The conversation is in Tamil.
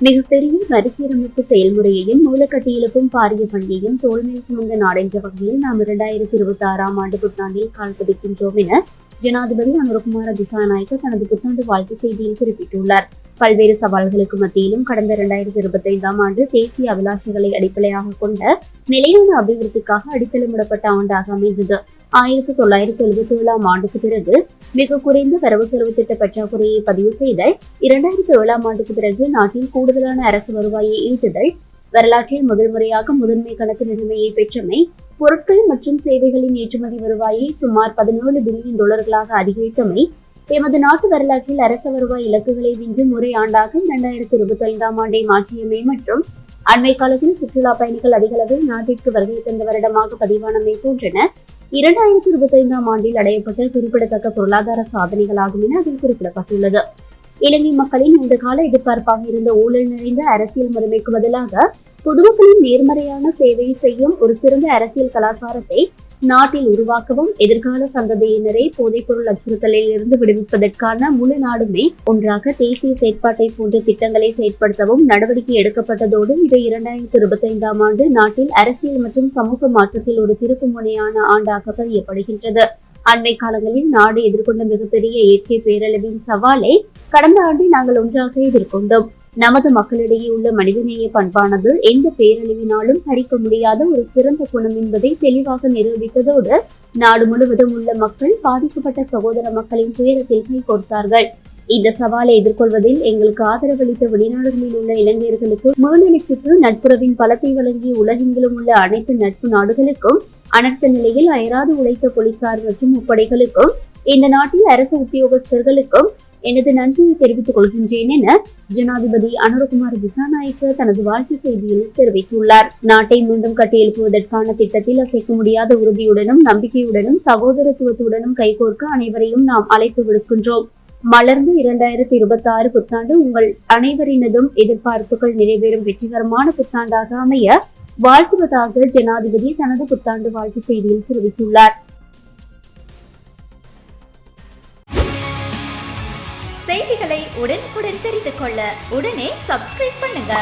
மிகப்பெரிய மறுசீரமைப்பு செயல்முறையையும் மூலக்கட்டு இழப்பும் பாரிய பணியையும் தோல்மேல் சுமந்த நாடென்ற வகையில் நாம் 2026 ஆண்டு புத்தாண்டில் கால் பதிக்கின்றோம் என ஜனாதிபதி அனுரகுமார திசாநாயக்க தனது புத்தாண்டு வாழ்த்து செய்தியில் குறிப்பிட்டுள்ளார். பல்வேறு சவால்களுக்கு மத்தியிலும் கடந்த 2025 ஆண்டு தேசிய அபிலாஷைகளை அடிப்படையாக கொண்ட நிலையான அபிவிருத்திக்காக அடித்தளமிடப்பட்ட ஆண்டாக அமைந்தது. 1977 ஆண்டுக்கு பிறகு மிக குறைந்த வரவு செலவு திட்ட பற்றாக்குறையை பதிவு செய்தல், 2007 ஆண்டுக்கு பிறகு நாட்டில் கூடுதலான அரசு வருவாயை ஈட்டுதல், வரலாற்றில் முதல் முறையாக முதன்மை கணக்கு நிலைமையை பெற்றமை, பொருட்கள் மற்றும் சேவைகளின் ஏற்றுமதி வருவாயை சுமார் 17 பில்லியன் டாலர்களாக அதிகரித்தமை, எமது நாட்டு வரலாற்றில் அரச வருவாய் இலக்குகளை வென்று முறை ஆண்டாக 2025 ஆண்டை மாற்றியமை மற்றும் அண்மை காலத்தில் சுற்றுலா பயணிகள் அதிக அளவில் நாட்டிற்கு வருகை தந்த வருடமாக பதிவானமை போன்றன 2025 ஆண்டில் அடையப்பட்ட குறிப்பிடத்தக்க பொருளாதார சாதனைகளாகும் என அதில் குறிப்பிடப்பட்டுள்ளது. இலங்கை மக்களின் நீண்ட கால எதிர்பார்ப்பாக இருந்த ஊழல் நிறைந்த அரசியல் முறைமைக்கு பதிலாக பொதுமக்களின் நேர்மறையான சேவையை செய்யும் ஒரு சிறந்த அரசியல் கலாச்சாரத்தை நாட்டில் உருவாக்கவும், எதிர்கால சந்ததியினரை போதைப்பொருள் அச்சுறுத்தலில் இருந்து விடுவிப்பதற்கான முழு நாடுமே ஒன்றாக தேசிய செயற்பாட்டை போன்ற திட்டங்களை செயற்படுத்தவும் நடவடிக்கை எடுக்கப்பட்டதோடு இவை 2025 ஆண்டு நாட்டில் அரசியல் மற்றும் சமூக மாற்றத்தில் ஒரு திருப்பு முனையான ஆண்டாக பதியப்படுகின்றது. அண்மை காலங்களில் நாடு எதிர்கொண்ட மிகப்பெரிய இயற்கை பேரழிவின் சவாலை கடந்த ஆண்டு நாங்கள் ஒன்றாக எதிர்கொண்டோம். நமது மக்களிடையே உள்ள மனிதநேய பண்பானது எந்த பேரழிவினாலும் பறிக்க முடியாத ஒரு சிறந்த குணம் என்பதை தெளிவாக நிரூபித்ததோடு நாடு முழுவதும் உள்ள மக்கள் பாதிக்கப்பட்ட சகோதர மக்களின் துயரத்தில் கைகோர்த்தார்கள். இந்த சவாலை எதிர்கொள்வதில் எங்களுக்கு ஆதரவளித்த வெளிநாடுகளில் உள்ள இளைஞர்களுக்கு மீளெழுச்சிக்கு நட்புறவின் பலத்தை வழங்கிய உலகெங்கிலும் உள்ள அனைத்து நட்பு நாடுகளுக்கும், அனர்த்த நிலையில் அயராது உழைத்த போலீசார் மற்றும் முப்படைகளுக்கும், இந்த நாட்டில் அரசு உத்தியோகஸ்தர்களுக்கும் எனது நன்றியை தெரிவித்துக் கொள்கின்றேன் என ஜனாதிபதி அனுரகுமார திசாநாயக்க தனது வாழ்த்து செய்தியில் தெரிவித்துள்ளார். நாட்டை மீண்டும் கட்டியெழுப்புவதற்கான திட்டத்தில் அசைக்க முடியாத உறுதியுடனும் நம்பிக்கையுடனும் சகோதரத்துவத்துடனும் கைகோர்க்க அனைவரையும் நாம் அழைப்பு விடுக்கின்றோம். மலர்ந்து 2026 புத்தாண்டு உங்கள் அனைவரினதும் எதிர்பார்ப்புகள் நிறைவேறும் வெற்றிகரமான புத்தாண்டாக அமைய வாழ்த்துவதாக ஜனாதிபதி தனது புத்தாண்டு வாழ்த்து செய்தியில் தெரிவித்துள்ளார். செய்திகளை உடனுக்குடன் தெரிந்து கொள்ள உடனே சப்ஸ்கிரைப் பண்ணுங்க.